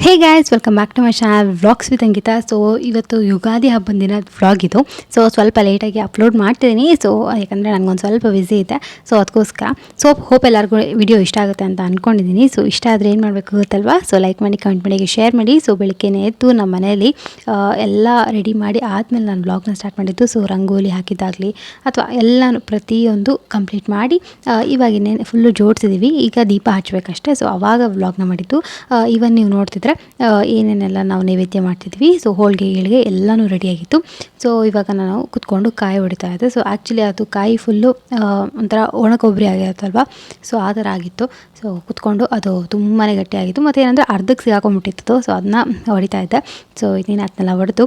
Hey guys, welcome back to my channel vlogs with Ankita. So ಇವತ್ತು ಯುಗಾದಿ ಹಬ್ಬದ ದಿನ vlog ಇದು. ಸೊ ಸ್ವಲ್ಪ ಲೇಟಾಗಿ ಅಪ್ಲೋಡ್ ಮಾಡ್ತಿದ್ದೀನಿ. ಸೊ ಯಾಕಂದರೆ ನನಗೊಂದು ಸ್ವಲ್ಪ ಬ್ಯುಸಿ ಇದೆ. ಸೊ ಅದಕ್ಕೋಸ್ಕರ ಹೋಪ್ ಎಲ್ಲರಿಗೂ ವಿಡಿಯೋ ಇಷ್ಟ ಆಗುತ್ತೆ ಅಂತ ಅಂದ್ಕೊಂಡಿದ್ದೀನಿ. ಸೊ ಇಷ್ಟ ಆದರೆ ಏನು ಮಾಡಬೇಕು ಗೊತ್ತಲ್ವಾ? ಸೊ ಲೈಕ್ ಮಾಡಿ, ಕಮೆಂಟ್ ಮಾಡಿ, ಶೇರ್ ಮಾಡಿ. ಸೊ ಬೆಳಗ್ಗೆನೇ ಎದ್ದು ನಮ್ಮ ಮನೆಯಲ್ಲಿ ಎಲ್ಲ ರೆಡಿ ಮಾಡಿ ಆದಮೇಲೆ ನಾನು ವ್ಲಾಗ್ನ ಸ್ಟಾರ್ಟ್ ಮಾಡಿದ್ದು. ಸೊ ರಂಗೋಲಿ ಹಾಕಿದ್ದಾಗಲಿ ಅಥವಾ ಎಲ್ಲನೂ ಪ್ರತಿಯೊಂದು ಕಂಪ್ಲೀಟ್ ಮಾಡಿ ಇವಾಗಿನ್ನೇ ಫುಲ್ಲು ಜೋಡಿಸಿದ್ದೀವಿ. ಈಗ ದೀಪ ಹಚ್ಚಬೇಕಷ್ಟೇ. ಸೊ ಆವಾಗ ವ್ಲಾಗ್ನ ಮಾಡಿದ್ದು. ಇವನ್ ನೀವು ನೋಡ್ತಿದ್ರೆ ಏನೇನೆಲ್ಲ ನಾವು ನೈವೇದ್ಯ ಮಾಡ್ತಿದ್ವಿ. ಸೊ ಹೋಳಿಗೆ ಎಲ್ಲನೂ ರೆಡಿಯಾಗಿತ್ತು. ಸೊ ಇವಾಗ ನಾನು ಕುತ್ಕೊಂಡು ಕಾಯಿ ಹೊಡಿತಾ ಇದ್ದೆ. ಸೊ ಆ್ಯಕ್ಚುಲಿ ಅದು ಕಾಯಿ ಫುಲ್ಲು ಒಂಥರ ಒಣ ಕೊಬ್ಬರಿ ಆಗಿರುತ್ತಲ್ವ, ಸೊ ಆ ಥರ ಆಗಿತ್ತು. ಸೊ ಕುತ್ಕೊಂಡು ಅದು ತುಂಬಾ ಗಟ್ಟಿಯಾಗಿತ್ತು. ಮತ್ತು ಏನಂದರೆ ಅರ್ಧಕ್ಕೆ ಸಿಗಾಕೊಂಡ್ಬಿಟ್ಟಿತ್ತು. ಸೊ ಅದನ್ನ ಹೊಡಿತಾ ಇದ್ದೆ. ಸೊ ಇನ್ನೇನು ಅದನ್ನೆಲ್ಲ ಹೊಡೆದು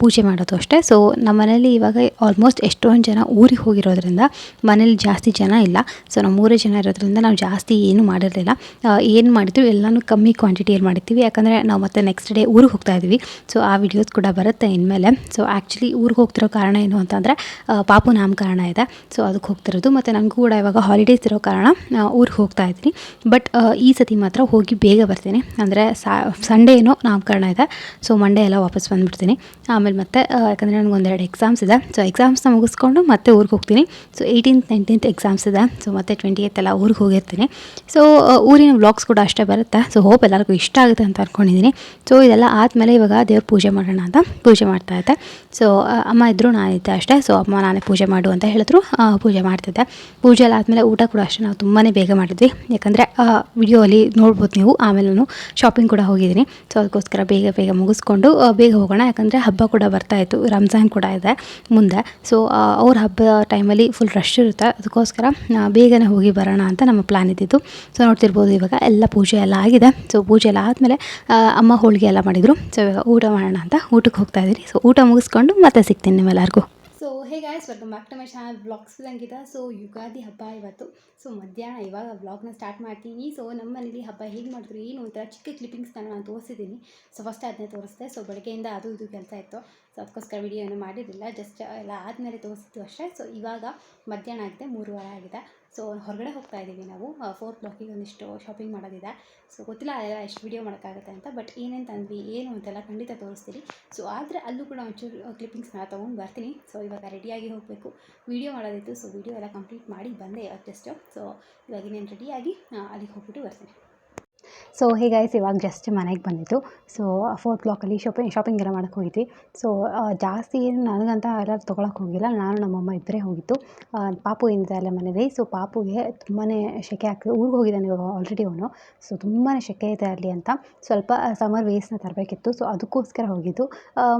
ಪೂಜೆ ಮಾಡೋದು ಅಷ್ಟೇ. ಸೊ ನಮ್ಮ ಮನೇಲಿ ಇವಾಗ ಆಲ್ಮೋಸ್ಟ್ ಎಷ್ಟೊಂದು ಜನ ಊರಿಗೆ ಹೋಗಿರೋದ್ರಿಂದ ಮನೇಲಿ ಜಾಸ್ತಿ ಜನ ಇಲ್ಲ. ಸೊ ನಮ್ಮ 3 ಜನ ಇರೋದ್ರಿಂದ ನಾವು ಜಾಸ್ತಿ ಏನೂ ಮಾಡಿರಲಿಲ್ಲ. ಏನು ಮಾಡಿದ್ವಿ ಎಲ್ಲನೂ ಕಮ್ಮಿ ಕ್ವಾಂಟಿಟಿಯಲ್ಲಿ ಮಾಡಿರ್ತೀವಿ. ಯಾಕಂದರೆ ನಾವು ಮತ್ತೆ ನೆಕ್ಸ್ಟ್ ಡೇ ಊರಿಗೆ ಹೋಗ್ತಾ ಇದ್ವಿ. ಸೊ ಆ ವಿಡಿಯೋಸ್ ಕೂಡ ಬರುತ್ತೆ ಇನ್ಮೇಲೆ. ಸೊ ಆ್ಯಕ್ಚುಲಿ ಊರಿಗೆ ಹೋಗ್ತಿರೋ ಕಾರಣ ಏನು ಅಂತಂದರೆ ಪಾಪು ನಾಮಕರಣ ಇದೆ. ಸೊ ಅದಕ್ಕೆ ಹೋಗ್ತಿರೋದು. ಮತ್ತು ನನಗೂ ಕೂಡ ಇವಾಗ ಹಾಲಿಡೇಸ್ ಇರೋ ಕಾರಣ ಊರಿಗೆ ಹೋಗ್ತಾ ಇದ್ದೀನಿ. ಬಟ್ ಈ ಸತಿ ಮಾತ್ರ ಹೋಗಿ ಬೇಗ ಬರ್ತೀನಿ. ಅಂದರೆ ಸಂಡೇ ಏನೋ ನಾಮಕರಣ ಇದೆ. ಸೊ ಮಂಡೇ ಎಲ್ಲ ವಾಪಸ್ ಬಂದುಬಿಡ್ತೀನಿ. ಆಮೇಲೆ ಮತ್ತೆ ಯಾಕಂದರೆ ನನಗೊಂದೆರಡು ಎಕ್ಸಾಮ್ಸ್ ಇದೆ. ಸೊ ಎಕ್ಸಾಮ್ಸ್ನ ಮುಗಿಸ್ಕೊಂಡು ಮತ್ತೆ ಊರಿಗೆ ಹೋಗ್ತೀನಿ. ಸೊ 18th 19th ಎಕ್ಸಾಮ್ಸ್ ಇದೆ. ಸೊ ಮತ್ತೆ 20th ಎಲ್ಲ ಊರಿಗೆ ಹೋಗಿರ್ತೀನಿ. ಸೊ ಊರಿನ ವ್ಲಾಗ್ಸ್ ಕೂಡ ಅಷ್ಟೇ ಬರುತ್ತೆ. ಸೊ ಹೋಪ್ ಎಲ್ಲರಿಗೂ ಇಷ್ಟ ಆಗುತ್ತೆ ಅಂತ ಅಂದ್ಕೊಂಡಿದ್ದೀನಿ. ಸೊ ಇದೆಲ್ಲ ಆದಮೇಲೆ ಇವಾಗ ದೇವ್ರ ಪೂಜೆ ಮಾಡೋಣ ಅಂತ ಪೂಜೆ ಮಾಡ್ತಾಯಿದ್ದೆ. ಸೊ ಅಮ್ಮ ಇದ್ದರು, ನಾನಿದ್ದೆ ಅಷ್ಟೇ. ಸೊ ಅಮ್ಮ ನಾನೇ ಪೂಜೆ ಮಾಡು ಅಂತ ಹೇಳಿದ್ರು, ಪೂಜೆ ಮಾಡ್ತಿದ್ದೆ. ಪೂಜೆ ಎಲ್ಲ ಆದಮೇಲೆ ಊಟ ಕೂಡ ಅಷ್ಟೇ ನಾವು ತುಂಬಾ ಬೇಗ ಮಾಡಿದ್ವಿ. ಯಾಕಂದರೆ ವಿಡಿಯೋ ಅಲ್ಲಿ ನೋಡ್ಬೋದು ನೀವು. ಆಮೇಲೆ ನಾನು ಶಾಪಿಂಗ್ ಕೂಡ ಹೋಗಿದ್ದೀನಿ. ಸೊ ಅದಕ್ಕೋಸ್ಕರ ಬೇಗ ಮುಗಿಸ್ಕೊಂಡು ಬೇಗ ಹೋಗೋಣ. ಯಾಕಂದರೆ ಹಬ್ಬ ಕೂಡ ಬರ್ತಾಯಿತ್ತು, ರಂಜಾನ್ ಕೂಡ ಇದೆ ಮುಂದೆ. ಸೊ ಅವ್ರ ಹಬ್ಬದ ಟೈಮಲ್ಲಿ ಫುಲ್ ರಶ್ ಇರುತ್ತೆ. ಅದಕ್ಕೋಸ್ಕರ ಬೇಗನೆ ಹೋಗಿ ಬರೋಣ ಅಂತ ನಮ್ಮ ಪ್ಲ್ಯಾನ್ ಇದ್ದಿದ್ದು. ಸೊ ನೋಡ್ತಿರ್ಬೋದು ಇವಾಗ ಎಲ್ಲ ಪೂಜೆ ಎಲ್ಲ ಆಗಿದೆ. ಸೊ ಪೂಜೆ ಎಲ್ಲ ಆದಮೇಲೆ ಅಮ್ಮ ಹೋಳಿಗೆ ಎಲ್ಲ ಮಾಡಿದರು. ಸೊ ಇವಾಗ ಊಟ ಮಾಡೋಣ ಅಂತ ಊಟಕ್ಕೆ ಹೋಗ್ತಾ ಇದ್ದೀನಿ. ಸೊ ಊಟ ಮುಗಿಸ್ಕೊಂಡು ಮತ್ತೆ ಸಿಗ್ತೀನಿ ನಿಮ್ಮೆಲ್ಲರಿಗೂ. So hey guys, welcome back to my channel vlogs with Ankita. So Ugadi ಹಬ್ಬ ಇವತ್ತು. ಸೊ ಮಧ್ಯಾಹ್ನ ಇವಾಗ ವ್ಲಾಗ್ನ ಸ್ಟಾರ್ಟ್ ಮಾಡ್ತೀನಿ. ಸೊ ನಮ್ಮ ಮನೇಲಿ ಹಬ್ಬ ಹೇಗೆ ಮಾಡಿದ್ರು ಏನು ಒಂಥರ ಚಿಕ್ಕ ಕ್ಲಿಪ್ಪಿಂಗ್ಸ್ನ ನಾನು ತೋರಿಸಿದ್ದೀನಿ. ಸೊ ಫಸ್ಟ್ ಅದನ್ನೇ ತೋರಿಸ್ದೆ. ಸೊ ಬೆಳಗ್ಗೆಯಿಂದ ಅದು ಇದು ಕೆಲಸ ಇತ್ತು. ಸೊ ಅದಕ್ಕೋಸ್ಕರ ವಿಡಿಯೋ ಏನೂ ಮಾಡಿರಲಿಲ್ಲ. ಜಸ್ಟ್ ಎಲ್ಲ ಆದಮೇಲೆ ತೋರಿಸಿದ್ದು ಅಷ್ಟೇ. ಸೊ ಇವಾಗ ಮಧ್ಯಾಹ್ನ ಆಗಿದೆ, 3:15 ಆಗಿದೆ. ಸೊ ಹೊರಗಡೆ ಹೋಗ್ತಾ ಇದ್ದೀವಿ ನಾವು. 4 o'clock ಒಂದಿಷ್ಟು ಶಾಪಿಂಗ್ ಮಾಡೋದಿದೆ. ಸೊ ಗೊತ್ತಿಲ್ಲ ಎಲ್ಲ ಎಷ್ಟು ವೀಡಿಯೋ ಮಾಡೋಕ್ಕಾಗುತ್ತೆ ಅಂತ. ಬಟ್ ಏನೇನು ತಂದ್ವಿ ಏನು ಅಂತೆಲ್ಲ ಖಂಡಿತ ತೋರಿಸ್ತೀನಿ. ಸೊ ಆದರೆ ಅಲ್ಲೂ ಕೂಡ ಒಂಚೂರು ಕ್ಲಿಪ್ಪಿಂಗ್ಸ್ನ ತೊಗೊಂಡು ಬರ್ತೀನಿ. ಸೊ ಇವಾಗ ರೆಡಿಯಾಗಿ ಹೋಗಬೇಕು, ವೀಡಿಯೋ ಮಾಡೋದಿತ್ತು. ಸೊ ವೀಡಿಯೋ ಎಲ್ಲ ಕಂಪ್ಲೀಟ್ ಮಾಡಿ ಬಂದೆ ಜಸ್ಟ್. ಸೊ ಇವಾಗ ಇನ್ನೇನು ರೆಡಿಯಾಗಿ ಅಲ್ಲಿಗೆ ಹೋಗ್ಬಿಟ್ಟು ಬರ್ತೀನಿ. ಸೊ ಹೀಗಾಯ್ತು, ಇವಾಗ ಜಸ್ಟ್ ಮನೆಗೆ ಬಂದಿದ್ದು. ಸೊ 4 o'clock ಶಾಪಿಂಗ್ ಎಲ್ಲ ಮಾಡೋಕ್ಕೆ ಹೋಗಿದ್ವಿ. ಸೊ ಜಾಸ್ತಿ ಏನು ನನಗಂತ ಎಲ್ಲ ತೊಗೊಳಕ್ಕೆ ಹೋಗಿಲ್ಲ. ನಾನು ನಮ್ಮಮ್ಮ ಇಬ್ಬರೇ ಹೋಗಿದ್ದು. ಪಾಪು ಏನಿದೆ ಅಲ್ಲೇ ಮನೇಲಿ. ಸೊ ಪಾಪುಗೆ ತುಂಬಾ ಸೆಕೆ ಆಗ್ತದೆ. ಊರಿಗೆ ಹೋಗಿದ್ದಾನೆ ಇವಾಗ ಆಲ್ರೆಡಿ ಅವನು. ಸೊ ತುಂಬಾ ಸೆಕೆ ಇದೆ ಅಲ್ಲಿ ಅಂತ ಸ್ವಲ್ಪ ಸಮ್ಮರ್ ವೇಸ್ನ ತರಬೇಕಿತ್ತು. ಸೊ ಅದಕ್ಕೋಸ್ಕರ ಹೋಗಿದ್ದು.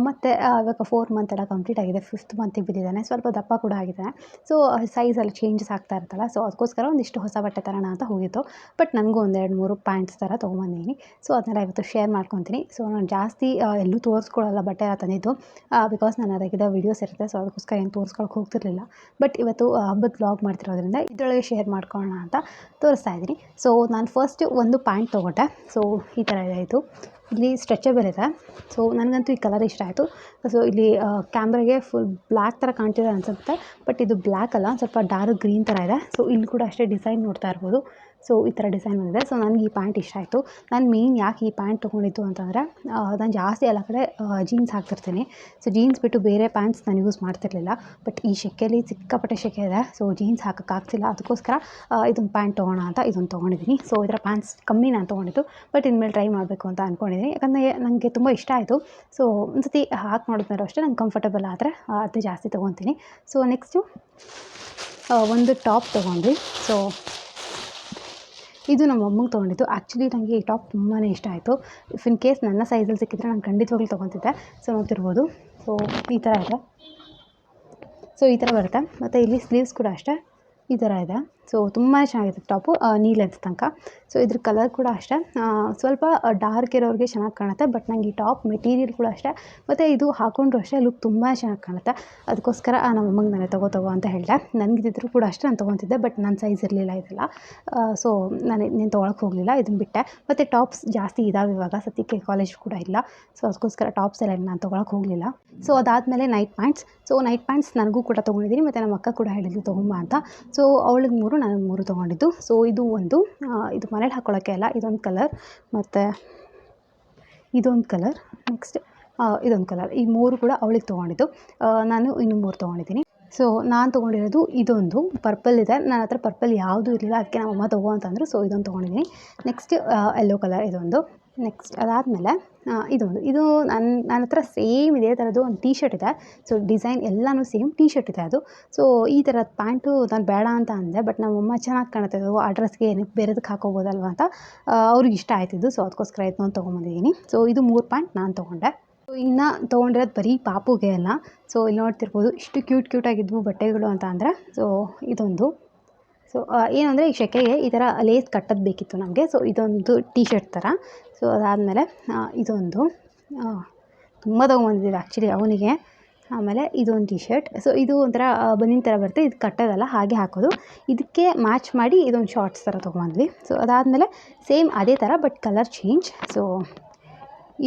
ಮತ್ತು ಇವಾಗ 4 month ಎಲ್ಲ ಕಂಪ್ಲೀಟ್ ಆಗಿದೆ. 5th month ಬಿದ್ದಿದ್ದಾನೆ. ಸ್ವಲ್ಪ ದಪ್ಪ ಕೂಡ ಆಗಿದ್ದಾನೆ. ಸೊ ಸೈಜ್ ಎಲ್ಲ ಚೇಂಜಸ್ ಆಗ್ತಾ ಇರ್ತಲ್ಲ. ಸೊ ಅದಕ್ಕೋಸ್ಕರ ಒಂದಿಷ್ಟು ಹೊಸ ಬಟ್ಟೆ ತರೋಣ ಅಂತ ಹೋಗಿದ್ದು. ಬಟ್ ನನಗೂ 1-2-3 ಪ್ಯಾಂಟ್ಸ್ ಥರ ತೊಗೊಂಬಂದಿದ್ದೀನಿ. ಸೊ ಅದನ್ನೆಲ್ಲ ಇವತ್ತು ಶೇರ್ ಮಾಡ್ಕೊತೀನಿ. ಸೊ ನಾನು ಜಾಸ್ತಿ ಎಲ್ಲೂ ತೋರಿಸ್ಕೊಳ್ಳಲ್ಲ ಬಟ್ಟೆ ಎಲ್ಲ ತಂದಿದ್ದು. ಬಿಕಾಸ್ ನಾನು ಅದಕ್ಕಿದ್ದ ವೀಡಿಯೋಸ್ ಇರುತ್ತೆ. ಸೊ ಅದಕ್ಕೋಸ್ಕರ ಏನು ತೋರಿಸ್ಕೊಳಕ್ಕೆ ಹೋಗ್ತಿರ್ಲಿಲ್ಲ. ಬಟ್ ಇವತ್ತು ಹಬ್ಬದ ವ್ಲಾಗ್ ಮಾಡ್ತಿರೋದ್ರಿಂದ ಇದರೊಳಗೆ ಶೇರ್ ಮಾಡ್ಕೊಳ್ಳೋಣ ಅಂತ ತೋರಿಸ್ತಾ ಇದ್ದೀನಿ. ಸೊ ನಾನು ಫಸ್ಟ್ ಒಂದು ಪ್ಯಾಂಟ್ ತೊಗೊಂಡೆ. ಸೊ ಈ ಥರ ಇದೆ. ಇದು ಇಲ್ಲಿ ಸ್ಟ್ರೆಚಬಲ್ ಇದೆ. ಸೊ ನನಗಂತೂ ಈ ಕಲರ್ ಇಷ್ಟ ಆಯಿತು. ಸೊ ಇಲ್ಲಿ ಕ್ಯಾಮ್ರಾಗೆ ಫುಲ್ ಬ್ಲ್ಯಾಕ್ ಥರ ಕಾಣ್ತಿದೆ ಅನಿಸುತ್ತೆ. ಬಟ್ ಇದು ಬ್ಲ್ಯಾಕ್ ಅಲ್ಲ, ಸ್ವಲ್ಪ ಡಾರ್ಕ್ ಗ್ರೀನ್ ಥರ ಇದೆ. ಸೊ ಇಲ್ಲಿ ಕೂಡ ಅಷ್ಟೇ ಡಿಸೈನ್ ನೋಡ್ತಾ ಇರ್ಬೋದು. ಸೊ ಈ ಥರ ಡಿಸೈನ್ ಬಂದಿದೆ. ಸೊ ನನಗೆ ಈ ಪ್ಯಾಂಟ್ ಇಷ್ಟ ಆಯಿತು. ನಾನು ಮೇಯ್ನ್ ಯಾಕೆ ಈ ಪ್ಯಾಂಟ್ ತೊಗೊಂಡಿದ್ದು ಅಂತಂದರೆ ನಾನು ಜಾಸ್ತಿ ಎಲ್ಲ ಕಡೆ ಜೀನ್ಸ್ ಹಾಕ್ತಿರ್ತೀನಿ. ಸೊ ಜೀನ್ಸ್ ಬಿಟ್ಟು ಬೇರೆ ಪ್ಯಾಂಟ್ಸ್ ನಾನು ಯೂಸ್ ಮಾಡ್ತಿರ್ಲಿಲ್ಲ. ಬಟ್ ಈ ಸೆಕೆಯಲ್ಲಿ ಸಿಕ್ಕಾಪಟ್ಟೆ ಸೆಕೆ ಇದೆ. ಸೊ ಜೀನ್ಸ್ ಹಾಕೋಕ್ಕಾಗ್ತಿಲ್ಲ. ಅದಕ್ಕೋಸ್ಕರ ಇದೊಂದು ಪ್ಯಾಂಟ್ ತೊಗೊಳ್ಳೋಣ ಅಂತ ಇದೊಂದು ತೊಗೊಂಡಿದ್ದೀನಿ. ಸೊ ಇದರ ಪ್ಯಾಂಟ್ಸ್ ಕಮ್ಮಿ ನಾನು ತೊಗೊಂಡಿದ್ದು. ಬಟ್ ಇನ್ಮೇಲೆ ಟ್ರೈ ಮಾಡಬೇಕು ಅಂತ ಅಂದ್ಕೊಂಡಿದ್ದೀನಿ. ಯಾಕಂದರೆ ನನಗೆ ತುಂಬ ಇಷ್ಟ ಆಯಿತು. ಸೊ ಒಂದು ಸತಿ ಹಾಕಿ ನೋಡಿದ್ಮೇಲೆ ಅಷ್ಟೇ ನಂಗೆ ಕಂಫರ್ಟಬಲ್ ಆದರೆ ಅದು ಜಾಸ್ತಿ ತೊಗೊತೀನಿ. ಸೊ ನೆಕ್ಸ್ಟು ಒಂದು ಟಾಪ್ ತೊಗೊಂಡ್ವಿ. ಸೊ ಇದು ನಮ್ಮ ಅಮ್ಮಂಗೆ ತೊಗೊಂಡಿದ್ದು. ಆ್ಯಕ್ಚುಲಿ ನನಗೆ ಈ ಟಾಪ್ ತುಂಬಾ ಇಷ್ಟ ಆಯಿತು. ಇಫ್ ಇನ್ ಕೇಸ್ ನನ್ನ ಸೈಜಲ್ಲಿ ಸಿಕ್ಕಿದ್ರೆ ನಾನು ಖಂಡಿತವಾಗ್ಲೂ ತೊಗೊತಿದ್ದೆ. ಸೊ ನೋಡ್ತಿರ್ಬೋದು. ಸೊ ಈ ಥರ ಇದೆ. ಸೊ ಈ ಥರ ಬರುತ್ತೆ. ಮತ್ತು ಇಲ್ಲಿ ಸ್ಲೀವ್ಸ್ ಕೂಡ ಅಷ್ಟೇ ಈ ಥರ ಇದೆ. ಸೊ ತುಂಬಾ ಚೆನ್ನಾಗಿದೆ ಟಾಪು, ನೀ ಲೆಂತ್ ತನಕ. ಸೊ ಇದ್ರ ಕಲರ್ ಕೂಡ ಅಷ್ಟೇ ಸ್ವಲ್ಪ ಡಾರ್ಕ್ ಇರೋರಿಗೆ ಚೆನ್ನಾಗಿ ಕಾಣುತ್ತೆ. ಬಟ್ ನಂಗೆ ಈ ಟಾಪ್ ಮೆಟೀರಿಯಲ್ ಕೂಡ ಅಷ್ಟೇ. ಮತ್ತು ಇದು ಹಾಕೊಂಡ್ರು ಅಷ್ಟೇ ಲುಕ್ ತುಂಬ ಚೆನ್ನಾಗಿ ಕಾಣುತ್ತೆ. ಅದಕ್ಕೋಸ್ಕರ ನಮ್ಮ ಅಮ್ಮಂಗೆ ನಾನೇ ತಗೋ ಅಂತ ಹೇಳಿದೆ. ನನಗಿದ್ದರೂ ಕೂಡ ಅಷ್ಟೇ ನಾನು ತೊಗೊತಿದ್ದೆ. ಬಟ್ ನನ್ನ ಸೈಜ್ ಇರಲಿಲ್ಲ ಇದೆಲ್ಲ. ಸೊ ನಾನು ತೊಗೊಳಕ್ಕೆ ಹೋಗಲಿಲ್ಲ, ಇದನ್ನು ಬಿಟ್ಟೆ. ಮತ್ತು ಟಾಪ್ಸ್ ಜಾಸ್ತಿ ಇದ್ದಾವೆ ಇವಾಗ ಸದ್ಯಕ್ಕೆ, ಕಾಲೇಜ್ ಕೂಡ ಇಲ್ಲ. ಸೊ ಅದಕ್ಕೋಸ್ಕರ ಟಾಪ್ಸ್ ಎಲ್ಲ ನಾನು ತೊಗೊಳಕ್ಕೆ ಹೋಗಲಿಲ್ಲ. ಸೊ ಅದಾದಮೇಲೆ night pants. So night pants ನನಗೂ ಕೂಡ ತೊಗೊಂಡಿದ್ದೀನಿ. ಮತ್ತು ನಮ್ಮ ಅಕ್ಕ ಕೂಡ ಹೇಳಿದ್ಲು ತೊಗೊಂಬ ಅಂತ. ಸೊ ಅವಳಿಗೆ 3, ನನಗೆ 3 ತೊಗೊಂಡಿದ್ದು. ಸೊ ಇದು ಒಂದು ಇದು ಮನೇಲಿ ಹಾಕ್ಕೊಳ್ಳೋಕ್ಕೆ ಅಲ್ಲ, ಇದೊಂದು ಕಲರ್. ಮತ್ತು ಇದೊಂದು ಕಲರ್, ನೆಕ್ಸ್ಟ್ ಇದೊಂದು ಕಲರ್, ಈ 3 ಕೂಡ ಅವಳಿಗೆ ತೊಗೊಂಡಿದ್ದು. ನಾನು ಇನ್ನು 3 ತೊಗೊಂಡಿದ್ದೀನಿ. ಸೊ ನಾನು ತೊಗೊಂಡಿರೋದು ಇದೊಂದು ಪರ್ಪಲ್ ಇದೆ. ನನ್ನ ಹತ್ರ ಪರ್ಪಲ್ ಯಾವುದೂ ಇರಲಿಲ್ಲ, ಅದಕ್ಕೆ ನಮ್ಮ ಅಮ್ಮ ತೊಗೋ ಅಂತಂದರು. ಸೊ ಇದೊಂದು ತೊಗೊಂಡಿದ್ದೀನಿ. ನೆಕ್ಸ್ಟ್ ಯೆಲ್ಲೋ ಕಲರ್ ಇದೊಂದು. ನೆಕ್ಸ್ಟ್ ಅದಾದಮೇಲೆ ಇದು ನನ್ನ ಹತ್ರ ಸೇಮ್ ಇದೇ ಥರದ್ದು ಒಂದು ಟೀ ಶರ್ಟ್ ಇದೆ. ಸೊ ಡಿಸೈನ್ ಎಲ್ಲನೂ ಸೇಮ್ ಟೀ ಶರ್ಟ್ ಇದೆ ಅದು. ಸೊ ಈ ಥರದ ಪ್ಯಾಂಟು ನಾನು ಬೇಡ ಅಂತ ಅಂದೆ, ಬಟ್ ನಮ್ಮಮ್ಮ ಚೆನ್ನಾಗಿ ಕಾಣುತ್ತೆ ಅದು, ಆ ಡ್ರೆಸ್ಗೆ ಏನಕ್ಕೆ ಬೇರೆದಕ್ಕೆ ಹಾಕೋಬೋದಲ್ವ ಅಂತ ಅವ್ರಿಗೆ ಇಷ್ಟ ಆಯ್ತಿದ್ದು. ಸೊ ಅದಕ್ಕೋಸ್ಕರ ಇದನ್ನೊಂದು ತೊಗೊಂಬಂದಿದ್ದೀನಿ. ಸೊ ಇದು 3 ಪ್ಯಾಂಟ್ ನಾನು ತೊಗೊಂಡೆ. ಸೊ ಇನ್ನು ತೊಗೊಂಡಿರೋದು ಬರೀ ಪಾಪುಗೆ ಅಲ್ಲ. ಸೊ ಇಲ್ಲಿ ನೋಡ್ತಿರ್ಬೋದು ಇಷ್ಟು ಕ್ಯೂಟಾಗಿದ್ವು ಬಟ್ಟೆಗಳು ಅಂತ ಅಂದರೆ. ಸೊ ಇದೊಂದು, ಸೊ ಏನು ಅಂದರೆ ಈ ಸೆಕೆಗೆ ಈ ಥರ ಲೇಸ್ ಕಟ್ಟೋದು ಬೇಕಿತ್ತು ನಮಗೆ. ಸೊ ಇದೊಂದು ಟೀ ಶರ್ಟ್ ಥರ. ಸೊ ಅದಾದಮೇಲೆ ಇದೊಂದು ತುಂಬ ತೊಗೊಂಬಂದಿದ್ದೀವಿ ಆ್ಯಕ್ಚುಲಿ ಅವನಿಗೆ. ಆಮೇಲೆ ಇದೊಂದು ಟೀ ಶರ್ಟ್. ಸೊ ಇದು ಒಂಥರ ಬನಿಯನ್ ಥರ ಬರುತ್ತೆ, ಇದು ಕಟ್ಟೋದಲ್ಲ, ಹಾಗೆ ಹಾಕೋದು. ಇದಕ್ಕೆ ಮ್ಯಾಚ್ ಮಾಡಿ ಇದೊಂದು ಶಾರ್ಟ್ಸ್ ಥರ ತೊಗೊಂಬಂದ್ವಿ. ಸೊ ಅದಾದಮೇಲೆ ಸೇಮ್ ಅದೇ ಥರ ಬಟ್ ಕಲರ್ ಚೇಂಜ್. ಸೊ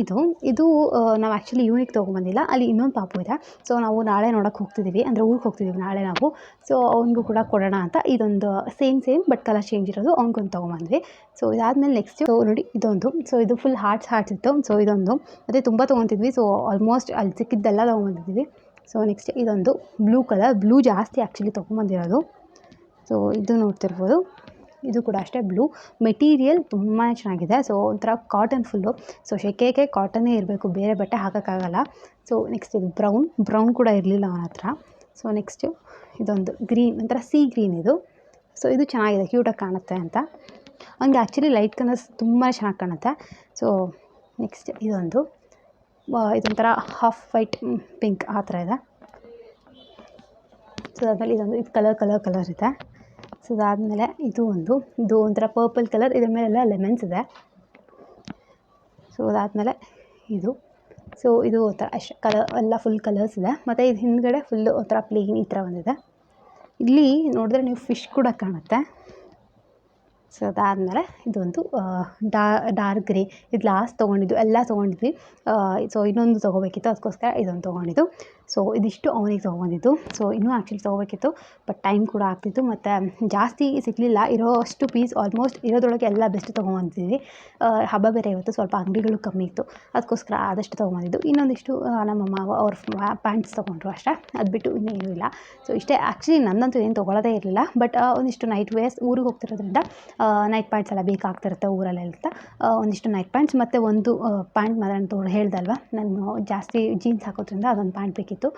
ಇದು ನಾವು ಆ್ಯಕ್ಚುಲಿ ಇವನಿಗೆ ತೊಗೊಂಬಂದಿಲ್ಲ, ಅಲ್ಲಿ ಇನ್ನೊಂದು ಪಾಪು ಇದೆ. ಸೊ ನಾವು ನಾಳೆ ನೋಡೋಕ್ಕೆ ಹೋಗ್ತಿದ್ದೀವಿ, ಅಂದರೆ ಊರಿಗೆ ಹೋಗ್ತಿದ್ದೀವಿ ನಾಳೆ ನಾವು. ಸೊ ಅವ್ನಿಗೂ ಕೂಡ ಕೊಡೋಣ ಅಂತ ಇದೊಂದು ಸೇಮ್ ಬಟ್ ಕಲರ್ ಚೇಂಜ್ ಇರೋದು ಅವ್ನಿಗೊಂದು ತೊಗೊಂಬಂದ್ವಿ. ಸೊ ಇದಾದಮೇಲೆ ನೆಕ್ಸ್ಟ್ ನೋಡಿ ಇದೊಂದು. ಸೊ ಇದು ಫುಲ್ ಹಾರ್ಟ್ಸ್ ಇತ್ತು. ಸೊ ಇದೊಂದು ಮತ್ತು ತುಂಬ ತೊಗೊತಿದ್ವಿ. ಸೊ ಆಲ್ಮೋಸ್ಟ್ ಅಲ್ಲಿ ಸಿಕ್ಕಿದ್ದೆಲ್ಲ ತೊಗೊಂಬಂದಿದ್ವಿ. ಸೊ ನೆಕ್ಸ್ಟ್ ಇದೊಂದು ಬ್ಲೂ ಕಲರ್, ಬ್ಲೂ ಜಾಸ್ತಿ ಆ್ಯಕ್ಚುಲಿ ತೊಗೊಂಬಂದಿರೋದು. ಸೊ ಇದು ನೋಡ್ತಿರ್ಬೋದು, ಇದು ಕೂಡ ಅಷ್ಟೇ ಬ್ಲೂ. ಮೆಟೀರಿಯಲ್ ತುಂಬಾ ಚೆನ್ನಾಗಿದೆ. ಸೊ ಒಂಥರ ಕಾಟನ್ ಫುಲ್ಲು. ಸೊ ಸೆಕೆಗೆ ಕಾಟನ್ನೇ ಇರಬೇಕು, ಬೇರೆ ಬಟ್ಟೆ ಹಾಕೋಕ್ಕಾಗಲ್ಲ. ಸೊ ನೆಕ್ಸ್ಟ್ ಇದು ಬ್ರೌನ್ ಕೂಡ ಇರಲಿಲ್ಲ ಅವನ ಹತ್ರ. ಸೊ ನೆಕ್ಸ್ಟು ಇದೊಂದು ಗ್ರೀನ್, ಒಂಥರ ಸೀ ಗ್ರೀನ್ ಇದು. ಸೊ ಇದು ಚೆನ್ನಾಗಿದೆ, ಕ್ಯೂಟಾಗಿ ಕಾಣುತ್ತೆ ಅಂತ. ಹಂಗೆ ಆ್ಯಕ್ಚುಲಿ ಲೈಟ್ ಕಲರ್ಸ್ ತುಂಬಾ ಚೆನ್ನಾಗಿ ಕಾಣುತ್ತೆ. ಸೊ ನೆಕ್ಸ್ಟ್ ಇದೊಂಥರ ಹಾಫ್ ವೈಟ್ ಪಿಂಕ್ ಆ ಥರ ಇದೆ. ಸೊ ಅದಾದಮೇಲೆ ಇದು ಕಲರ್ ಇದೆ. ಸೊ ಅದಾದಮೇಲೆ ಇದು ಒಂಥರ ಪರ್ಪಲ್ ಕಲರ್, ಇದ್ರ ಮೇಲೆಲ್ಲ ಲೆಮನ್ಸ್ ಇದೆ. ಸೊ ಅದಾದಮೇಲೆ ಇದು ಒಂಥರ ಅಷ್ಟು ಕಲರ್ ಎಲ್ಲ ಫುಲ್ ಕಲರ್ಸ್ ಇದೆ. ಮತ್ತು ಇದು ಹಿಂದ್ಗಡೆ ಫುಲ್ಲು ಒಂಥರ ಪ್ಲೇನ್ ಈ ಥರ ಬಂದಿದೆ. ಇಲ್ಲಿ ನೋಡಿದ್ರೆ ನೀವು ಫಿಶ್ ಕೂಡ ಕಾಣುತ್ತೆ. ಸೊ ಅದಾದಮೇಲೆ ಇದೊಂದು ಡಾರ್ಕ್ ಗ್ರೇ, ಇದು ಲಾಸ್ಟ್ ತೊಗೊಂಡಿದ್ದು, ಎಲ್ಲ ತೊಗೊಂಡಿದ್ವಿ. ಸೊ ಇನ್ನೊಂದು ತೊಗೋಬೇಕಿತ್ತು, ಅದಕ್ಕೋಸ್ಕರ ಇದೊಂದು ತೊಗೊಂಡಿದ್ದು. ಸೊ ಇದಿಷ್ಟು ಅವನಿಗೆ ತೊಗೊಂಡಿದ್ದು. ಸೊ ಇನ್ನೂ ಆ್ಯಕ್ಚುಲಿ ತೊಗೋಬೇಕಿತ್ತು, ಬಟ್ ಟೈಮ್ ಕೂಡ ಆಗ್ತಿತ್ತು ಮತ್ತು ಜಾಸ್ತಿ ಸಿಗಲಿಲ್ಲ. ಇರೋಷ್ಟು ಪೀಸ್ ಆಲ್ಮೋಸ್ಟ್ ಇರೋದ್ರೊಳಗೆ ಎಲ್ಲ ಬೆಸ್ಟ್ ತೊಗೊಂಬಂದಿದ್ವಿ. ಹಬ್ಬ ಬೇರೆ ಇವತ್ತು, ಸ್ವಲ್ಪ ಅಂಗಡಿಗಳು ಕಮ್ಮಿ ಇತ್ತು, ಅದಕ್ಕೋಸ್ಕರ ಆದಷ್ಟು ತೊಗೊಂಬಂದಿದ್ದು. ಇನ್ನೊಂದಿಷ್ಟು ನಮ್ಮ ಮಾವ ಅವ್ರ ಪ್ಯಾಂಟ್ಸ್ ತೊಗೊಂಡ್ರು ಅಷ್ಟೇ, ಅದು ಬಿಟ್ಟು ಇನ್ನೇನೂ ಇಲ್ಲ. ಸೊ ಇಷ್ಟೇ. ಆ್ಯಕ್ಚುಲಿ ನನ್ನಂತೂ ಏನು ತೊಗೊಳ್ಳೋದೇ ಇರಲಿಲ್ಲ, ಬಟ್ ಒಂದಿಷ್ಟು ನೈಟ್ ವೇರ್ಸ್ ಊರಿಗೆ ಹೋಗ್ತಿರೋದ್ರಿಂದ ನೈಟ್ ಪ್ಯಾಂಟ್ಸ್ ಎಲ್ಲ ಬೇಕಾಗ್ತಿರುತ್ತೆ ಊರಲ್ಲೆಲ್ಲ. ಒಂದಿಷ್ಟು ನೈಟ್ ಪ್ಯಾಂಟ್ಸ್ ಮತ್ತು ಒಂದು ಪ್ಯಾಂಟ್ ಮಾತ್ರ ಹೇಳ್ದಲ್ವ, ನಾನು ಜಾಸ್ತಿ ಜೀನ್ಸ್ ಹಾಕೋದ್ರಿಂದ ಅದೊಂದು ಪ್ಯಾಂಟ್ ಬೇಕಿತ್ತು.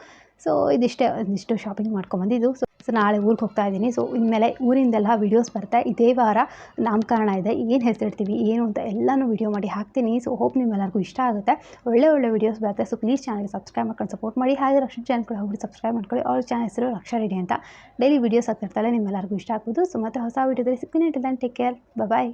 ಸೊ ಒಂದಿಷ್ಟು ಶಾಪಿಂಗ್ ಮಾಡ್ಕೊಂಬಂದಿದ್ದು. ಸೊ ನಾಳೆ ಊರಿಗೆ ಹೋಗ್ತಾ ಇದ್ದೀನಿ. ಸೊ ಇನ್ಮೇಲೆ ಊರಿಂದೆಲ್ಲ ವೀಡಿಯೋಸ್ ಬರ್ತಾ ಇದೇ ವಾರ ನಾಮಕರಣ ಇದೆ, ಏನು ಹೆಸರಿಡ್ತೀವಿ ಏನು ಅಂತ ಎಲ್ಲನೂ ವೀಡಿಯೋ ಮಾಡಿ ಹಾಕ್ತೀನಿ. ಸೊ ಹೋಪ್ ನಿಮ್ಮೆಲ್ಲರಿಗೂ ಇಷ್ಟ ಆಗುತ್ತೆ, ಒಳ್ಳೆ ವೀಡಿಯೋಸ್ ಬರುತ್ತೆ. ಸೊ ಪ್ಲೀಸ್ ಚಾನಲ್ಗೆ ಸಬ್ಸ್ಕ್ರೈಬ್ ಮಾಡ್ಕೊಂಡು ಸಪೋರ್ಟ್ ಮಾಡಿ. ಹಾಗೆ ರಕ್ಷಾ ಚಾನಲ್ ಕೂಡ ಹೋಗಿ ಸಬ್ಸ್ಕ್ರೈಬ್ ಮಾಡ್ಕೊಳ್ಳಿ. ಅವ್ರ ಚಾನಲ್ ಹೆಸರು ರಕ್ಷಾ ರೆಡ್ಡಿ ಅಂತ. ಡೈಲಿ ವೀಡಿಯೋಸ್ ಆಗ್ತಿರ್ತಾಳೆ, ನಿಮ್ಮೆಲ್ಲರಿಗೂ ಇಷ್ಟ ಆಗ್ಬೋದು. ಸೊ ಮತ್ತೆ ಹೊಸ ವೀಡಿಯೋದಲ್ಲಿ ಸಿಗ್ತೀನಿ. ಟಿಲ್ ದೆನ್ ಟೇಕ್ ಕೇರ್, ಬಾಯ್.